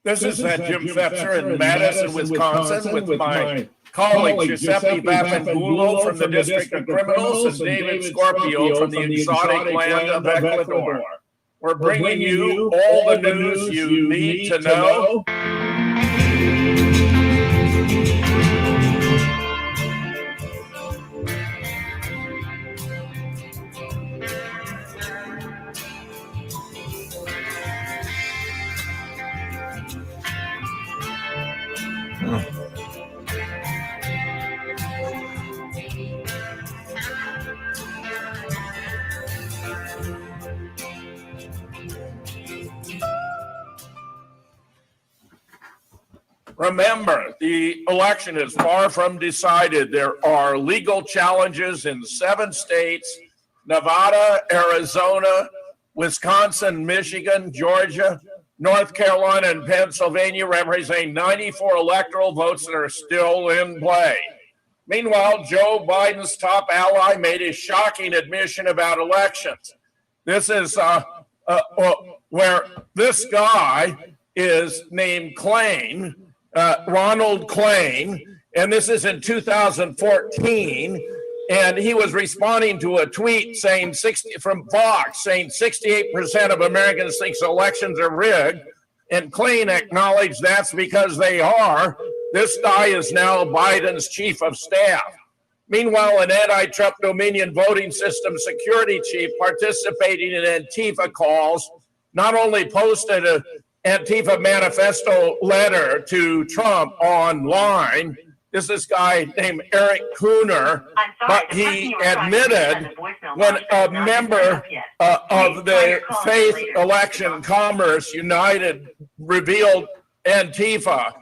This is Jim Fetzer in Madison, Wisconsin, with my colleague Giuseppe Vafanculo from the District of Criminals and David Scorpio from the exotic land of Ecuador. We're bringing you all the news you need to know. Remember, the election is far from decided. There are legal challenges in 7 states: Nevada, Arizona, Wisconsin, Michigan, Georgia, North Carolina, and Pennsylvania, representing 94 electoral votes that are still in play. Meanwhile, Joe Biden's top ally made a shocking admission about elections. This is where this guy is named Klain, Ronald Klain, and this is in 2014, and he was responding to a tweet saying from Fox saying 68% of Americans think elections are rigged, and Klain acknowledged that's because they are. This guy is now Biden's chief of staff. Meanwhile, an anti-Trump Dominion voting system security chief participating in Antifa calls not only posted a Antifa manifesto letter to Trump online. This is this guy named Eric Cooner, but he admitted when a member of the Faith Election Commerce United revealed Antifa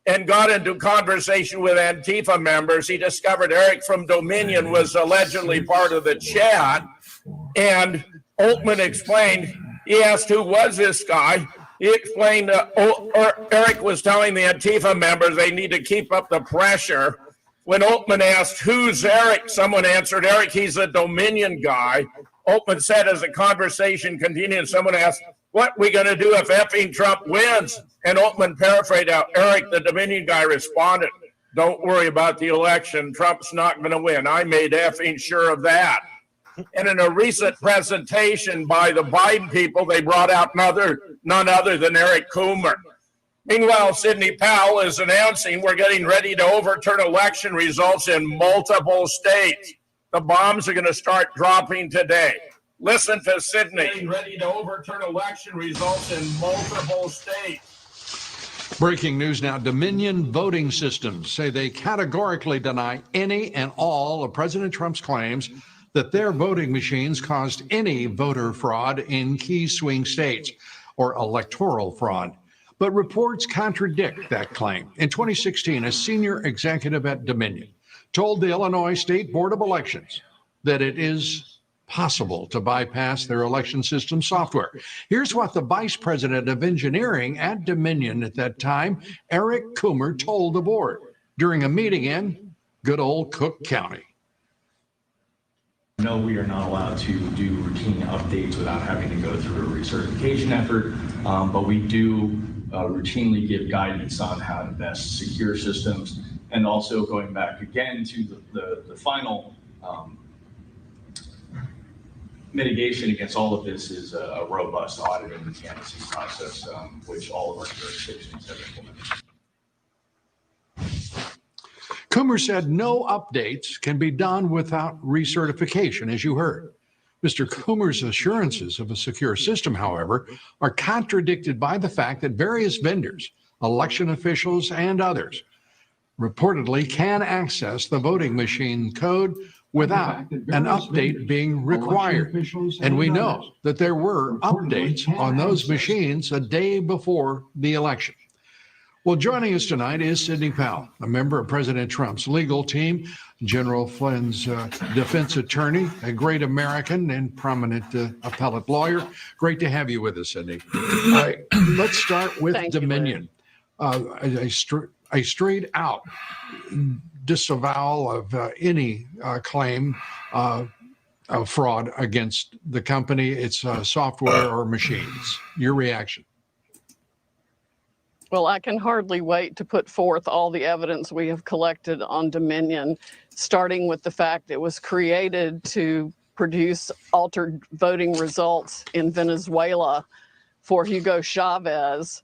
and got into conversation with Antifa members, he discovered Eric from Dominion was allegedly part of the chat. And Altman explained, he asked who was this guy. He explained Eric was telling the Antifa members they need to keep up the pressure. When Altman asked, who's Eric? Someone answered, Eric, he's a Dominion guy. Altman said as the conversation continued, someone asked, what are we going to do if effing Trump wins? And Altman paraphrased out, Eric, the Dominion guy, responded, don't worry about the election. Trump's not going to win. I made effing sure of that. And in a recent presentation by the Biden people, they brought out none other than Eric Coomer. Meanwhile, Sidney Powell is announcing we're getting ready to overturn election results in multiple states. The bombs are going to start dropping today. Listen to Sidney. Getting ready to overturn election results in multiple states. Breaking news now. Dominion voting systems say they categorically deny any and all of President Trump's claims that their voting machines caused any voter fraud in key swing states or electoral fraud. But reports contradict that claim. In 2016, a senior executive at Dominion told the Illinois State Board of Elections that it is possible to bypass their election system software. Here's what the vice president of engineering at Dominion at that time, Eric Coomer, told the board during a meeting in good old Cook County. No, we are not allowed to do routine updates without having to go through a recertification effort, but we do routinely give guidance on how to best secure systems, and also going back again to the final mitigation against all of this is a robust audit and canvassing process, which all of our jurisdictions have implemented. Coomer said no updates can be done without recertification, as you heard. Mr. Coomer's assurances of a secure system, however, are contradicted by the fact that various vendors, election officials, and others reportedly can access the voting machine code without an update being required. And we know that there were updates on those machines a day before the election. Well, joining us tonight is Sidney Powell, a member of President Trump's legal team, General Flynn's defense attorney, a great American and prominent appellate lawyer. Great to have you with us, Sidney. Let's start with Dominion. A straight out disavowal of any claim of fraud against the company, its software or machines. Your reaction? Well, I can hardly wait to put forth all the evidence we have collected on Dominion, starting with the fact it was created to produce altered voting results in Venezuela for Hugo Chavez,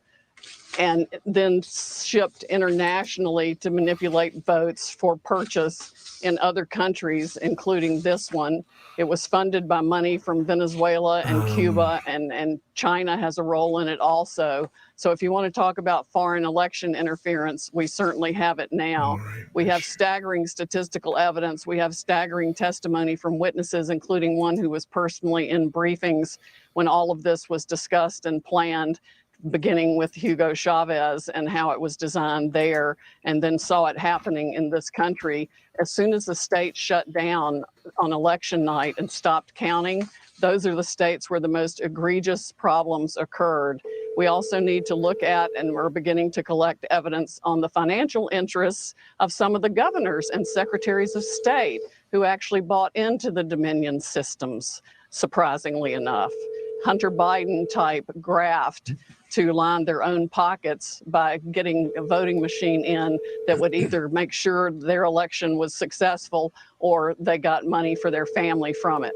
and then shipped internationally to manipulate votes for purchase in other countries, including this one. It was funded by money from Venezuela and Cuba, and China has a role in it also. So if you want to talk about foreign election interference, we certainly have it now. We have staggering statistical evidence. We have staggering testimony from witnesses, including one who was personally in briefings when all of this was discussed and planned, beginning with Hugo Chavez and how it was designed there, and then saw it happening in this country. As soon as the state shut down on election night and stopped counting, those are the states where the most egregious problems occurred. We also need to look at, and we're beginning to collect evidence on the financial interests of some of the governors and secretaries of state who actually bought into the Dominion systems, surprisingly enough. Hunter Biden type graft to line their own pockets by getting a voting machine in that would either make sure their election was successful or they got money for their family from it.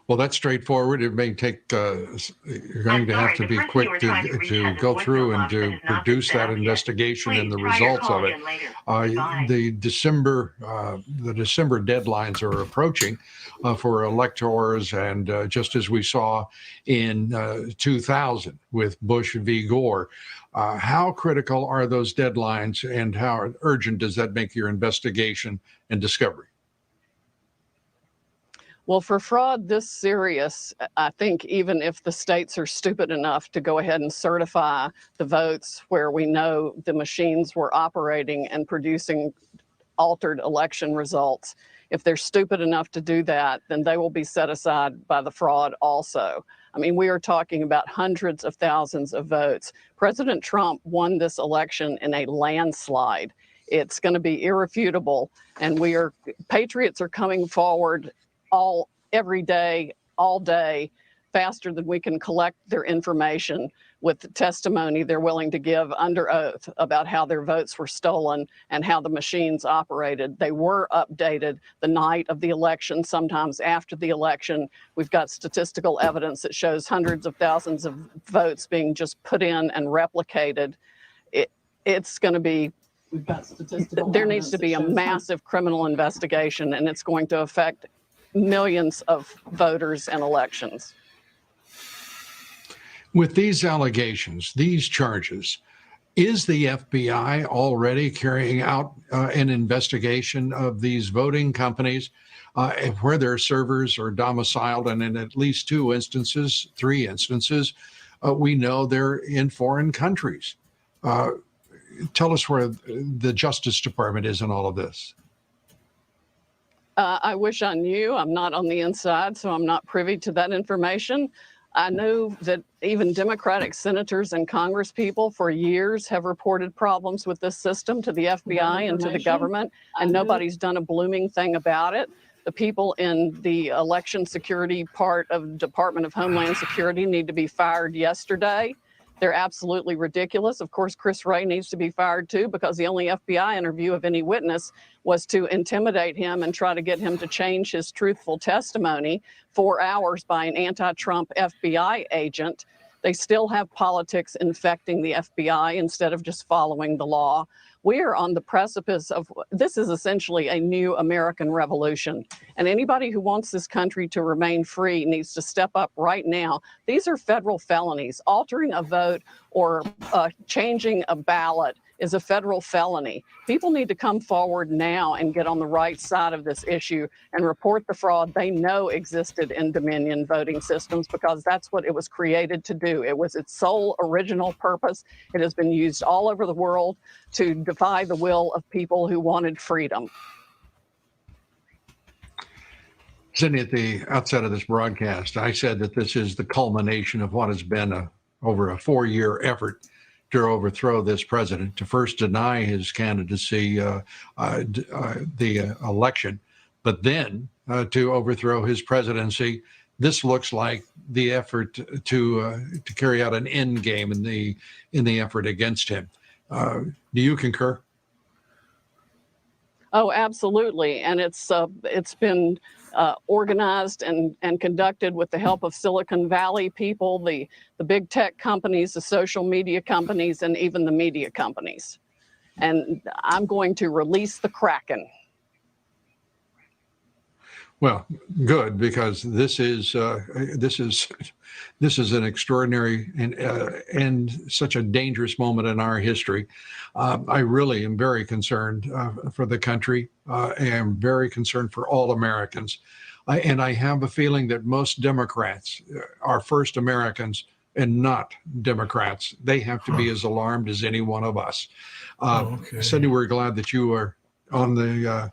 Well, that's straightforward. It may take, you're going to have to be quick to go through and to produce that investigation and the results of it. The December deadlines are approaching for electors, and just as we saw in 2000 with Bush v. Gore, how critical are those deadlines, and how urgent does that make your investigation and discovery? Well, for fraud this serious, I think even if the states are stupid enough to go ahead and certify the votes where we know the machines were operating and producing altered election results, if they're stupid enough to do that, then they will be set aside by the fraud also. I mean, we are talking about hundreds of thousands of votes. President Trump won this election in a landslide. It's going to be irrefutable, and patriots are coming forward every day, all day, faster than we can collect their information with the testimony they're willing to give under oath about how their votes were stolen and how the machines operated. They were updated the night of the election, sometimes after the election. We've got statistical evidence that shows hundreds of thousands of votes being just put in and replicated. It's going to be, there needs to be a massive criminal investigation, and it's going to affect millions of voters and elections. With these allegations, these charges, is the FBI already carrying out an investigation of these voting companies where their servers are domiciled? And in at least three instances, we know they're in foreign countries. Tell us where the Justice Department is in all of this. I wish I knew. I'm not on the inside, so I'm not privy to that information. I know that even Democratic senators and Congress people for years have reported problems with this system to the FBI and to the government, and nobody's done a blooming thing about it. The people in the election security part of the Department of Homeland Security need to be fired yesterday. They're absolutely ridiculous. Of course, Chris Wray needs to be fired too, because the only FBI interview of any witness was to intimidate him and try to get him to change his truthful testimony 4 hours by an anti-Trump FBI agent. They still have politics infecting the FBI instead of just following the law. We are on the precipice of, this is essentially a new American revolution. And anybody who wants this country to remain free needs to step up right now. These are federal felonies. Altering a vote or changing a ballot is a federal felony. People need to come forward now and get on the right side of this issue and report the fraud they know existed in Dominion voting systems, because that's what it was created to do. It was its sole original purpose. It has been used all over the world to defy the will of people who wanted freedom. Sidney, at the outset of this broadcast, I said that this is the culmination of what has been over a 4-year effort to overthrow this president, to first deny his candidacy, the election, but then to overthrow his presidency this looks like the effort to carry out an end game in the effort against him. Do you concur? Oh, absolutely. And it's been organized and conducted with the help of Silicon Valley people, the big tech companies, the social media companies, and even the media companies. And I'm going to release the Kraken. Well, good, because this is an extraordinary and such a dangerous moment in our history. I really am very concerned for the country. I am very concerned for all Americans, and I have a feeling that most Democrats are first Americans and not Democrats. They have to be as alarmed as any one of us. Okay. Sidney, we're glad that you are on the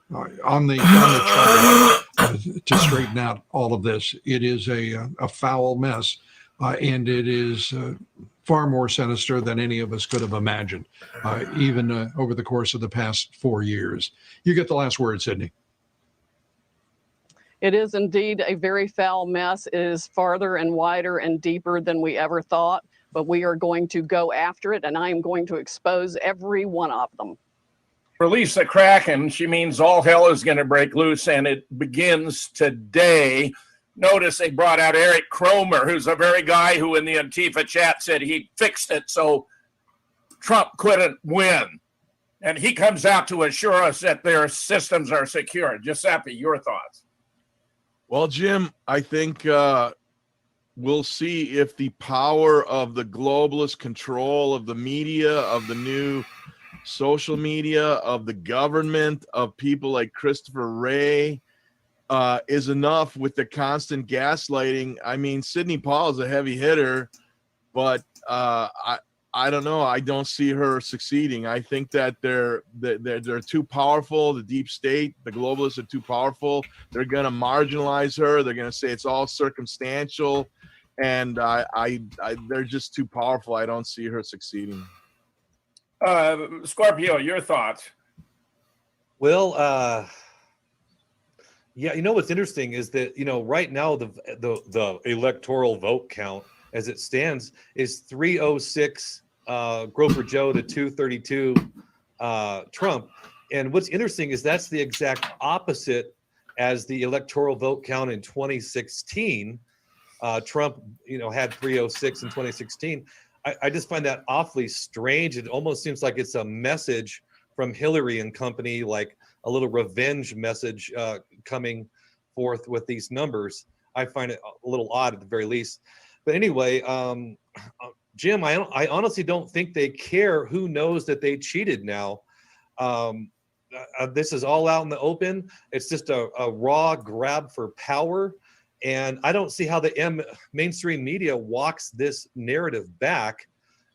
charter to straighten out all of this. It is a foul mess, and it is far more sinister than any of us could have imagined, even over the course of the past 4 years. You get the last word, Sidney. It is indeed a very foul mess. It is farther and wider and deeper than we ever thought, but we are going to go after it, and I am going to expose every one of them. Release the Kraken, she means all hell is going to break loose, and it begins today. Notice they brought out Eric Cromer, who's the very guy who in the Antifa chat said he fixed it so Trump couldn't win. And he comes out to assure us that their systems are secure. Giuseppe, your thoughts? Well, Jim, I think we'll see if the power of the globalist control of the media, of the new social media, of the government, of people like Christopher Wray is enough with the constant gaslighting. I mean, Sidney Powell is a heavy hitter, but I don't know. I don't see her succeeding. I think that they're too powerful. The deep state, the globalists are too powerful. They're going to marginalize her. They're going to say it's all circumstantial, and they're just too powerful. I don't see her succeeding. Scorpio, your thoughts? Well, yeah, what's interesting is that right now the electoral vote count as it stands is 306 Groper Joe to 232 Trump. And what's interesting is that's the exact opposite as the electoral vote count in 2016. Trump, had 306 in 2016. I just find that awfully strange. It almost seems like it's a message from Hillary and company, like a little revenge message coming forth with these numbers. I find it a little odd at the very least. But anyway, Jim, I honestly don't think they care who knows that they cheated now. This is all out in the open. It's just a raw grab for power. And I don't see how the mainstream media walks this narrative back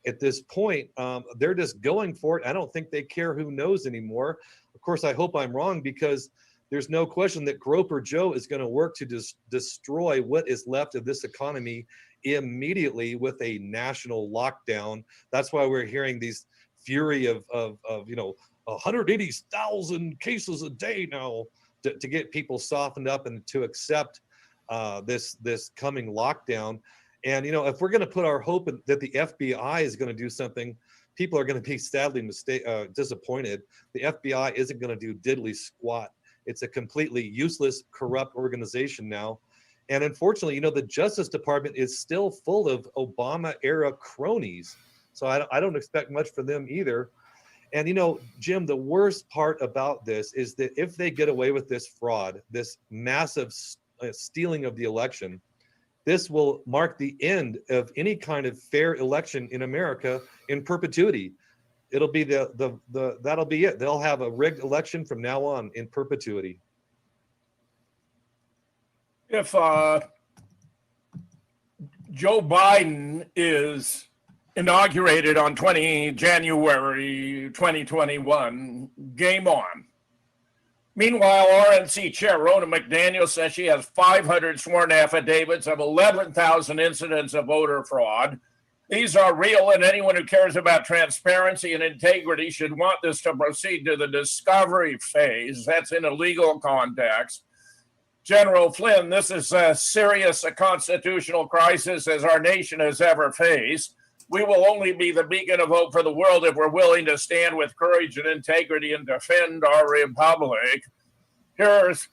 at this point. They're just going for it. I don't think they care who knows anymore. Of course, I hope I'm wrong, because there's no question that Groper Joe is going to work to destroy what is left of this economy immediately with a national lockdown. That's why we're hearing these fury of 180,000 cases a day now to get people softened up and to accept this coming lockdown. And if we're going to put our hope in that the FBI is going to do something, people are going to be sadly disappointed. The FBI isn't going to do diddly squat. It's a completely useless, corrupt organization now. And unfortunately, the Justice Department is still full of Obama-era cronies. So I don't expect much from them either. And, Jim, the worst part about this is that if they get away with this fraud, this massive stealing of the election, this will mark the end of any kind of fair election in America in perpetuity. It'll be that'll be it. They'll have a rigged election from now on in perpetuity. If Joe Biden is inaugurated on January 2021, game on. Meanwhile, RNC Chair Ronna McDaniel says she has 500 sworn affidavits of 11,000 incidents of voter fraud. These are real, and anyone who cares about transparency and integrity should want this to proceed to the discovery phase. That's in a legal context. General Flynn, this is as serious a constitutional crisis as our nation has ever faced. We will only be the beacon of hope for the world if we're willing to stand with courage and integrity and defend our republic. Here's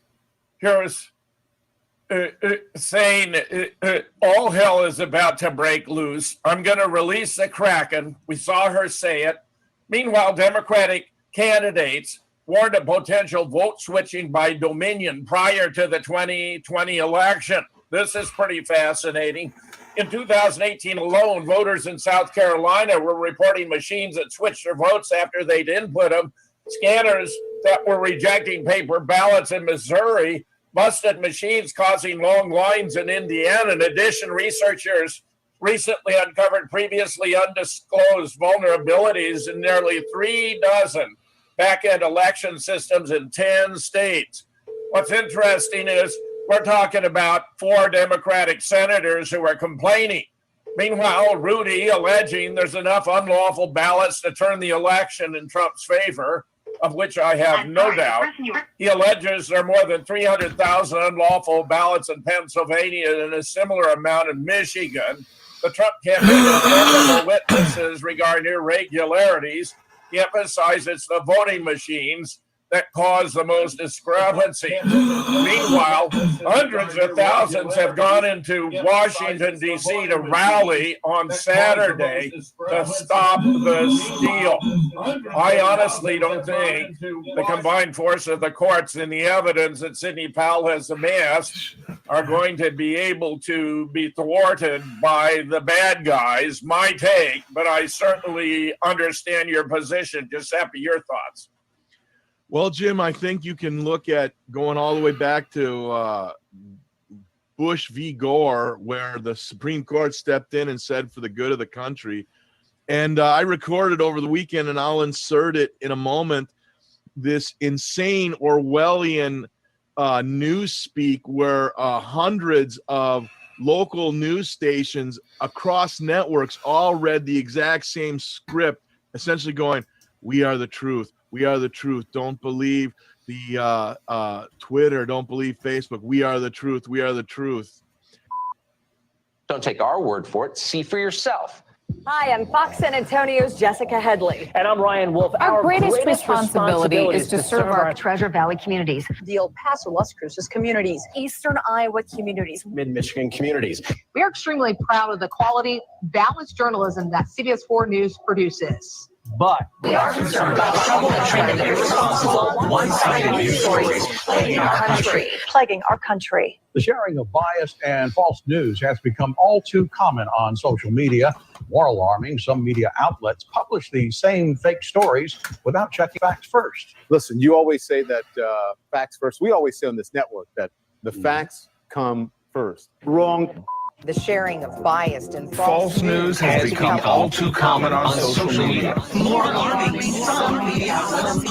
saying all hell is about to break loose. I'm going to release the Kraken. We saw her say it. Meanwhile, Democratic candidates warned of potential vote switching by Dominion prior to the 2020 election. This is pretty fascinating. In 2018 alone, voters in South Carolina were reporting machines that switched their votes after they'd input them. Scanners that were rejecting paper ballots in Missouri busted machines, causing long lines in Indiana. In addition, researchers recently uncovered previously undisclosed vulnerabilities in nearly 36 back-end election systems in 10 states. What's interesting is we're talking about 4 Democratic senators who are complaining. Meanwhile, Rudy alleging there's enough unlawful ballots to turn the election in Trump's favor, of which I have no doubt. He alleges there are more than 300,000 unlawful ballots in Pennsylvania and a similar amount in Michigan. The Trump campaign has multiple witnesses regarding irregularities. He emphasizes it's the voting machines that cause the most discrepancy. Meanwhile, hundreds of thousands have gone into Washington, D.C. to rally on Saturday to stop the steal. I honestly don't think the combined force of the courts and the evidence that Sidney Powell has amassed are going to be able to be thwarted by the bad guys. My take, but I certainly understand your position. Giuseppe, your thoughts? Well, Jim, I think you can look at going all the way back to Bush v. Gore, where the Supreme Court stepped in and said for the good of the country. And I recorded over the weekend, and I'll insert it in a moment, this insane Orwellian news speak where hundreds of local news stations across networks all read the exact same script, essentially going, "We are the truth. We are the truth. Don't believe the Twitter. Don't believe Facebook. We are the truth. We are the truth." Don't take our word for it. See for yourself. Hi, I'm Fox San Antonio's Jessica Headley. And I'm Ryan Wolf. Our greatest responsibility is to serve our Treasure Valley communities, the El Paso, Las Cruces communities, Eastern Iowa communities, Mid-Michigan communities. We are extremely proud of the quality, balanced journalism that CBS 4 News produces. but We are concerned about the trouble and irresponsible, one-sided news stories plaguing our country. The sharing of biased and false news has become all too common on social media. More alarming, some media outlets publish these same fake stories without checking facts first. Listen, you always say that facts first. We always say on this network that the facts come first. Wrong. The sharing of biased and false news has become all too common on social media. More alarming, some media outlets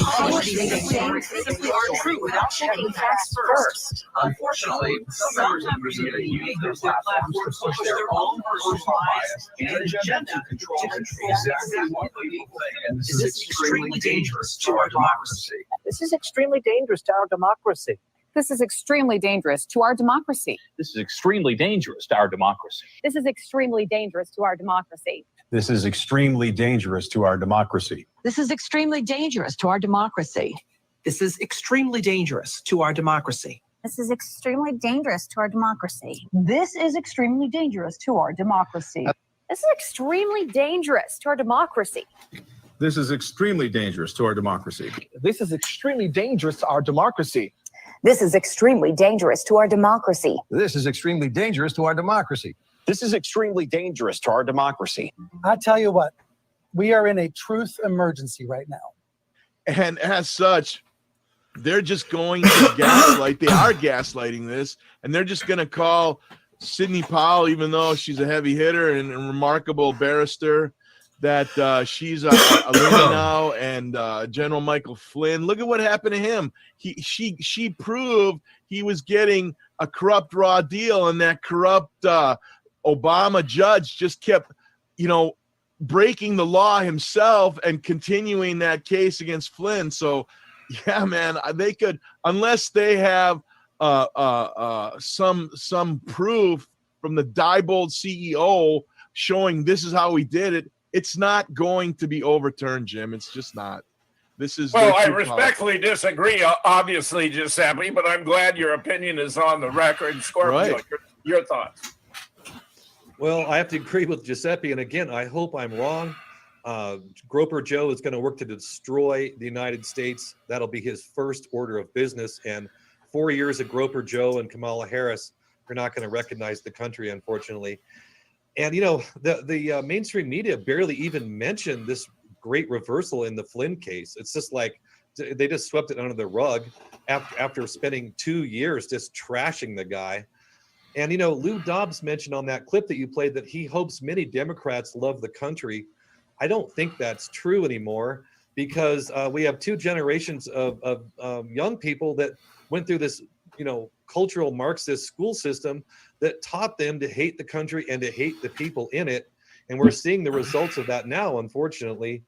publish these things simply aren't true without checking facts first. Unfortunately, some members of the media use their platforms to push their own personal bias and agenda to control exactly what people think. And this is extremely dangerous to our democracy. this is extremely dangerous to our democracy. This is extremely dangerous to our democracy. This is extremely dangerous to our democracy. This is extremely dangerous to our democracy. This is extremely dangerous to our democracy. This is extremely dangerous to our democracy. This is extremely dangerous to our democracy. This is extremely dangerous to our democracy. This is extremely dangerous to our democracy. This is extremely dangerous to our democracy. This is extremely dangerous to our democracy. This is extremely dangerous to our democracy. This is extremely dangerous to our democracy. This is extremely dangerous to our democracy. This is extremely dangerous to our democracy. I tell you what, we are in a truth emergency right now. And as such, they're just going to gaslight. They are gaslighting this, and they're just going to call Sidney Powell, even though she's a heavy hitter and a remarkable barrister, that she's a lady now, and General Michael Flynn. Look at what happened to him. She proved he was getting a corrupt raw deal, and that corrupt Obama judge just kept, breaking the law himself and continuing that case against Flynn. So, yeah, man, they could, unless they have some proof from the Diebold CEO showing this is how we did it, it's not going to be overturned, Jim. It's just not. Well, I respectfully disagree, obviously, Giuseppe, but I'm glad your opinion is on the record. Scorpio, Right. your thoughts? Well, I have to agree with Giuseppe. And again, I hope I'm wrong. Groper Joe is going to work to destroy the United States. That'll be his first order of business. And 4 years of Groper Joe and Kamala Harris are not going to recognize the country, unfortunately. And, you know, the mainstream media barely even mentioned this great reversal in the Flynn case. It's just like they just swept it under the rug after spending 2 years just trashing the guy. And, you know, Lou Dobbs mentioned on that clip that you played that he hopes many Democrats love the country. I don't think that's true anymore, because we have two generations of young people that went through this, you know, cultural Marxist school system that taught them to hate the country and to hate the people in it. And we're seeing the results of that now, unfortunately.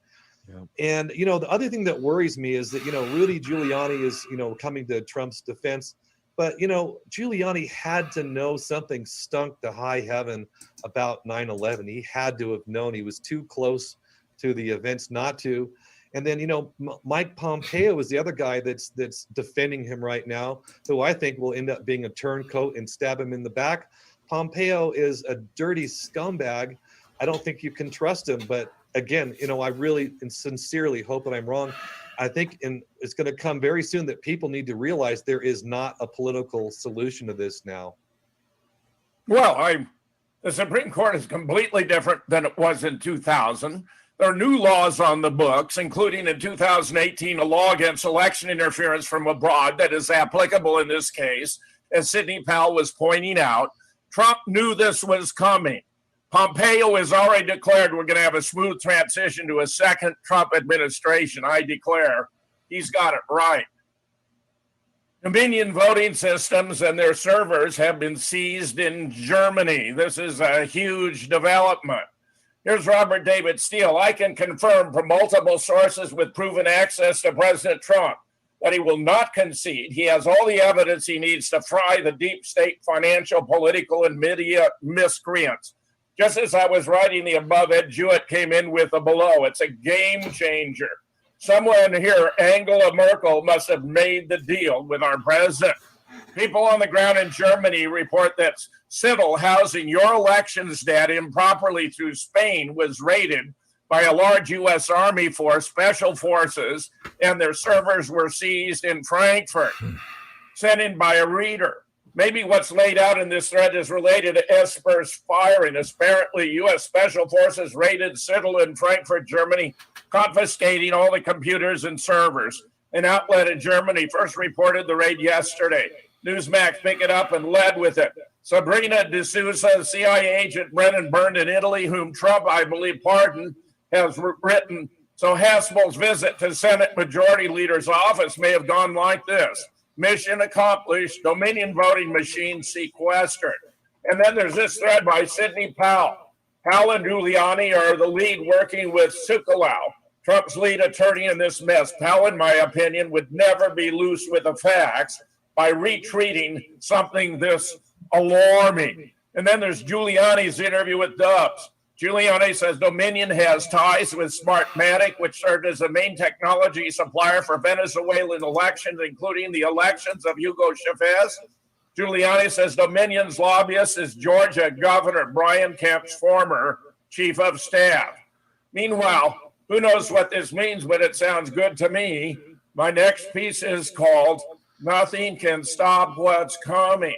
Yeah. And, you know, the other thing that worries me is that, you know, Rudy Giuliani is, you know, coming to Trump's defense. But, you know, Giuliani had to know something stunk to high heaven about 9/11. He had to have known. He was too close to the events not to. And then, you know, Mike Pompeo is the other guy that's defending him right now, who I think will end up being a turncoat and stab him in the back. Pompeo is a dirty scumbag. I don't think you can trust him. But again, you know, I really and sincerely hope that I'm wrong. I think it's going to come very soon that people need to realize there is not a political solution to this now. Well, the Supreme Court is completely different than it was in 2000. There are new laws on the books, including in 2018, a law against election interference from abroad that is applicable in this case. As Sidney Powell was pointing out, Trump knew this was coming. Pompeo has already declared we're going to have a smooth transition to a second Trump administration. I declare he's got it right. Dominion voting systems and their servers have been seized in Germany. This is a huge development. Here's Robert David Steele. I can confirm from multiple sources with proven access to President Trump that he will not concede. He has all the evidence he needs to fry the deep state financial, political, and media miscreants. Just as I was writing the above, Ed Jewett came in with the below. It's a game changer. Someone here, Angela Merkel, must have made the deal with our president. People on the ground in Germany report that Civil housing your elections data improperly through Spain was raided by a large U.S. Army force, special forces, and their servers were seized in Frankfurt, sent in by a reader. Maybe what's laid out in this thread is related to Esper's firing. Apparently, U.S. Special Forces raided Citadel in Frankfurt, Germany, confiscating all the computers and servers. An outlet in Germany first reported the raid yesterday. Newsmax picked it up and led with it. Sabrina D'Souza, CIA agent Brennan burned in Italy, whom Trump, I believe, pardoned, has written. So Haspel's visit to Senate Majority Leader's office may have gone like this. Mission accomplished, Dominion voting machine sequestered. And then there's this thread by Sidney Powell. Powell and Giuliani are the lead working with Sukalau, Trump's lead attorney in this mess. Powell, in my opinion, would never be loose with the facts by retreating something this alarming. And then there's Giuliani's interview with Dubs. Giuliani says Dominion has ties with Smartmatic, which served as the main technology supplier for Venezuelan elections, including the elections of Hugo Chavez. Giuliani says Dominion's lobbyist is Georgia Governor Brian Kemp's former chief of staff. Meanwhile, who knows what this means, but it sounds good to me. My next piece is called Nothing Can Stop What's Coming.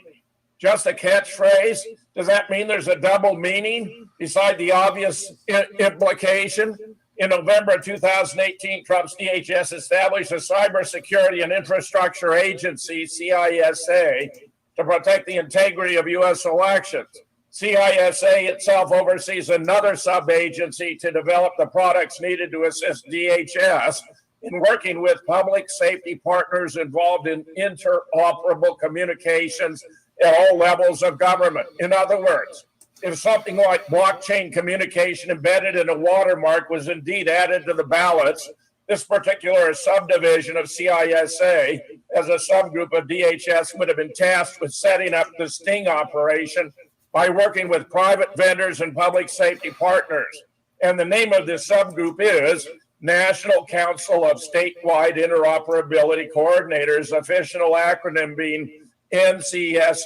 Just a catchphrase? Does that mean there's a double meaning beside the obvious implication? In November 2018, Trump's DHS established a cybersecurity and infrastructure agency, CISA, to protect the integrity of U.S. elections. CISA itself oversees another sub-agency to develop the products needed to assist DHS in working with public safety partners involved in interoperable communications at all levels of government. In other words, if something like blockchain communication embedded in a watermark was indeed added to the ballots, This particular subdivision of CISA as a subgroup of DHS would have been tasked with setting up the sting operation by working with private vendors and public safety partners. And the name of this subgroup is National Council of Statewide Interoperability Coordinators, official acronym being NCSWIC,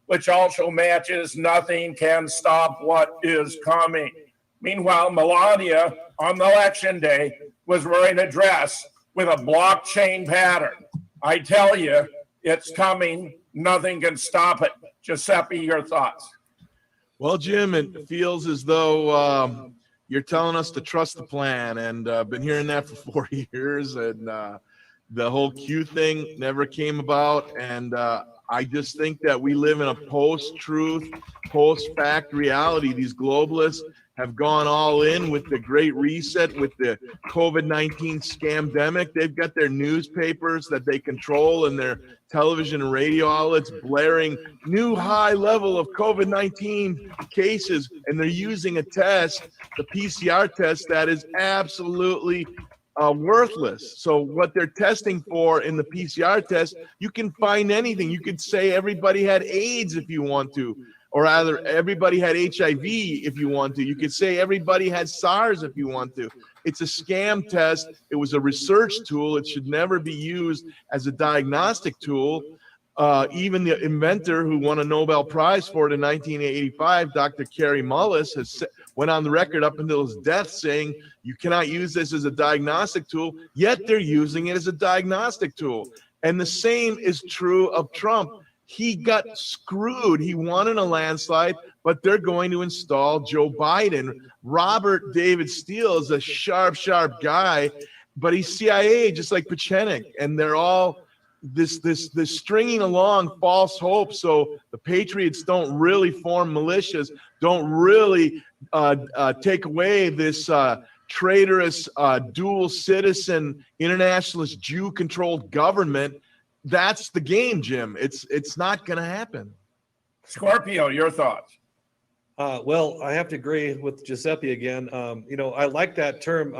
which also matches nothing can stop what is coming. Meanwhile, Melania on election day was wearing a dress with a blockchain pattern. I tell you, it's coming. Nothing can stop it. Giuseppe, your thoughts? Well, Jim, it feels as though you're telling us to trust the plan, and I've been hearing that for 4 years, and the whole Q thing never came about, and I just think that we live in a post-truth, post-fact reality. These globalists have gone all in with the Great Reset, with the COVID-19 scamdemic. They've got their newspapers that they control and their television and radio outlets blaring new high level of COVID-19 cases, and they're using a test, the PCR test, that is absolutely worthless. So what they're testing for in the PCR test, you can find anything. You could say everybody had AIDS if you want to, or rather everybody had HIV if you want to. You could say everybody had SARS if you want to. It's a scam test. It was a research tool. It should never be used as a diagnostic tool. Even the inventor who won a Nobel Prize for it in 1985, Dr. Kary Mullis, went on the record up until his death saying you cannot use this as a diagnostic tool, yet they're using it as a diagnostic tool. And the same is true of Trump. He got screwed. He won in a landslide, but they're going to install Joe Biden. Robert David Steele is a sharp guy, but he's CIA, just like Pachenik, and they're all this stringing along false hope. So the Patriots don't really form militias, don't really take away this traitorous dual citizen internationalist Jew-controlled government. That's the game, Jim. It's not going to happen. Scorpio, your thoughts? Well, I have to agree with Giuseppe again. I like that term,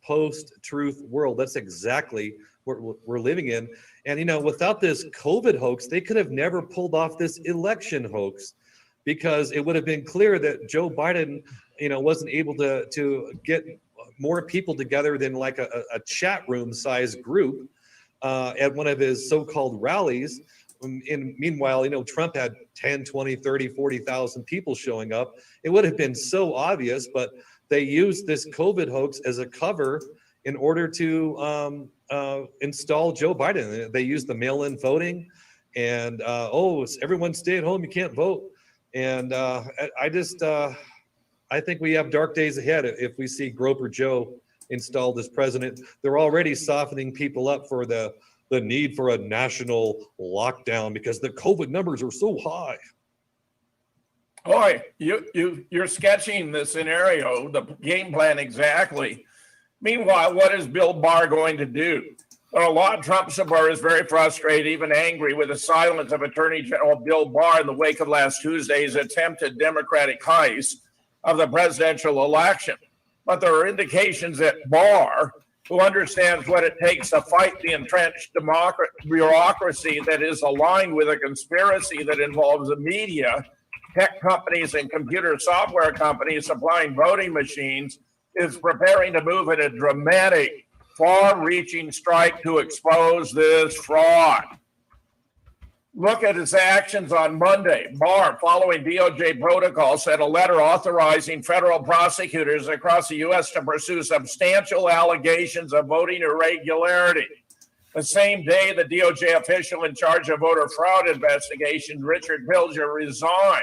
post-truth world. That's exactly what we're living in. And, without this COVID hoax, they could have never pulled off this election hoax, because it would have been clear that Joe Biden, wasn't able to get more people together than like a chat room size group at one of his so-called rallies. And meanwhile, Trump had 10, 20, 30, 40,000 people showing up. It would have been so obvious, but they used this COVID hoax as a cover in order to install Joe Biden. They used the mail-in voting and, everyone stay at home, you can't vote. And I think we have dark days ahead if we see Groper Joe installed as president. They're already softening people up for the need for a national lockdown because the COVID numbers are so high. Boy, you're sketching the scenario, the game plan exactly. Meanwhile, what is Bill Barr going to do? Well, a lot of Trump supporters very frustrated, even angry with the silence of Attorney General Bill Barr in the wake of last Tuesday's attempted Democratic heist of the presidential election. But there are indications that Barr, who understands what it takes to fight the entrenched bureaucracy that is aligned with a conspiracy that involves the media, tech companies, and computer software companies supplying voting machines, is preparing to move in a dramatic, far-reaching strike to expose this fraud. Look at his actions on Monday. Barr, following DOJ protocol, sent a letter authorizing federal prosecutors across the U.S. to pursue substantial allegations of voting irregularity. The same day, the DOJ official in charge of voter fraud investigation, Richard Pilger, resigned.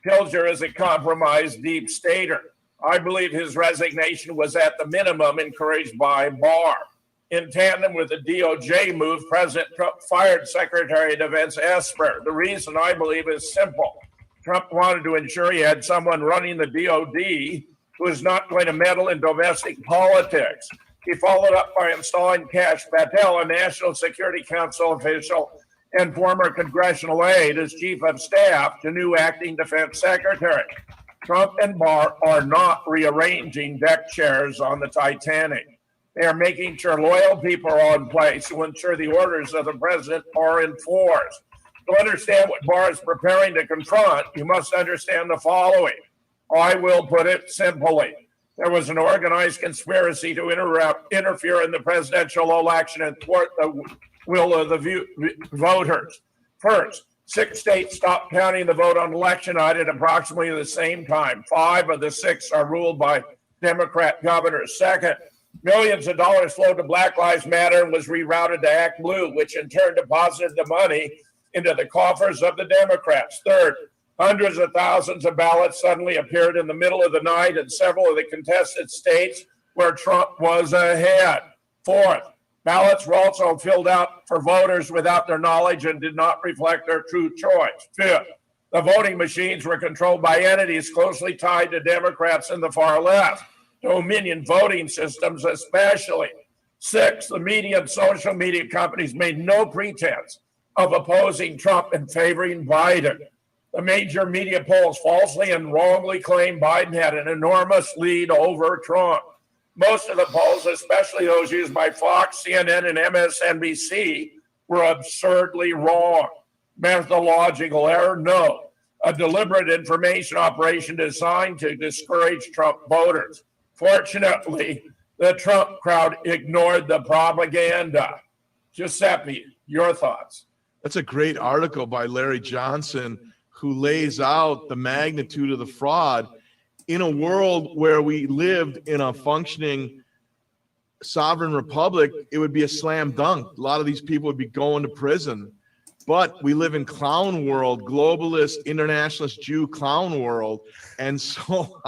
Pilger is a compromised deep stater. I believe his resignation was at the minimum encouraged by Barr. In tandem with the DOJ move, President Trump fired Secretary of Defense Esper. The reason, I believe, is simple. Trump wanted to ensure he had someone running the DOD who is not going to meddle in domestic politics. He followed up by installing Kash Patel, a National Security Council official and former congressional aide, as Chief of Staff to new acting Defense Secretary. Trump and Barr are not rearranging deck chairs on the Titanic. They are making sure loyal people are in place to ensure the orders of the president are enforced. To understand what Barr is preparing to confront, you must understand the following. I will put it simply. There was an organized conspiracy to interfere in the presidential election and thwart the will of the voters. First, 6 states stopped counting the vote on election night at approximately the same time. 5 of the 6 are ruled by Democrat governors. Second, millions of dollars flowed to Black Lives Matter and was rerouted to Act Blue, which in turn deposited the money into the coffers of the Democrats. Third, hundreds of thousands of ballots suddenly appeared in the middle of the night in several of the contested states where Trump was ahead. Fourth, ballots were also filled out for voters without their knowledge and did not reflect their true choice. Fifth, the voting machines were controlled by entities closely tied to Democrats and the far left, Dominion voting systems especially. Sixth, the media and social media companies made no pretense of opposing Trump and favoring Biden. The major media polls falsely and wrongly claimed Biden had an enormous lead over Trump. Most of the polls, especially those used by Fox, CNN, and MSNBC, were absurdly wrong. Methodological error? No. A deliberate information operation designed to discourage Trump voters. Fortunately, the Trump crowd ignored the propaganda. Giuseppe, your thoughts? That's a great article by Larry Johnson, who lays out the magnitude of the fraud in a world where we lived in a functioning sovereign republic. It would be a slam dunk. A lot of these people would be going to prison, but we live in clown world, globalist, internationalist Jew clown world. And so,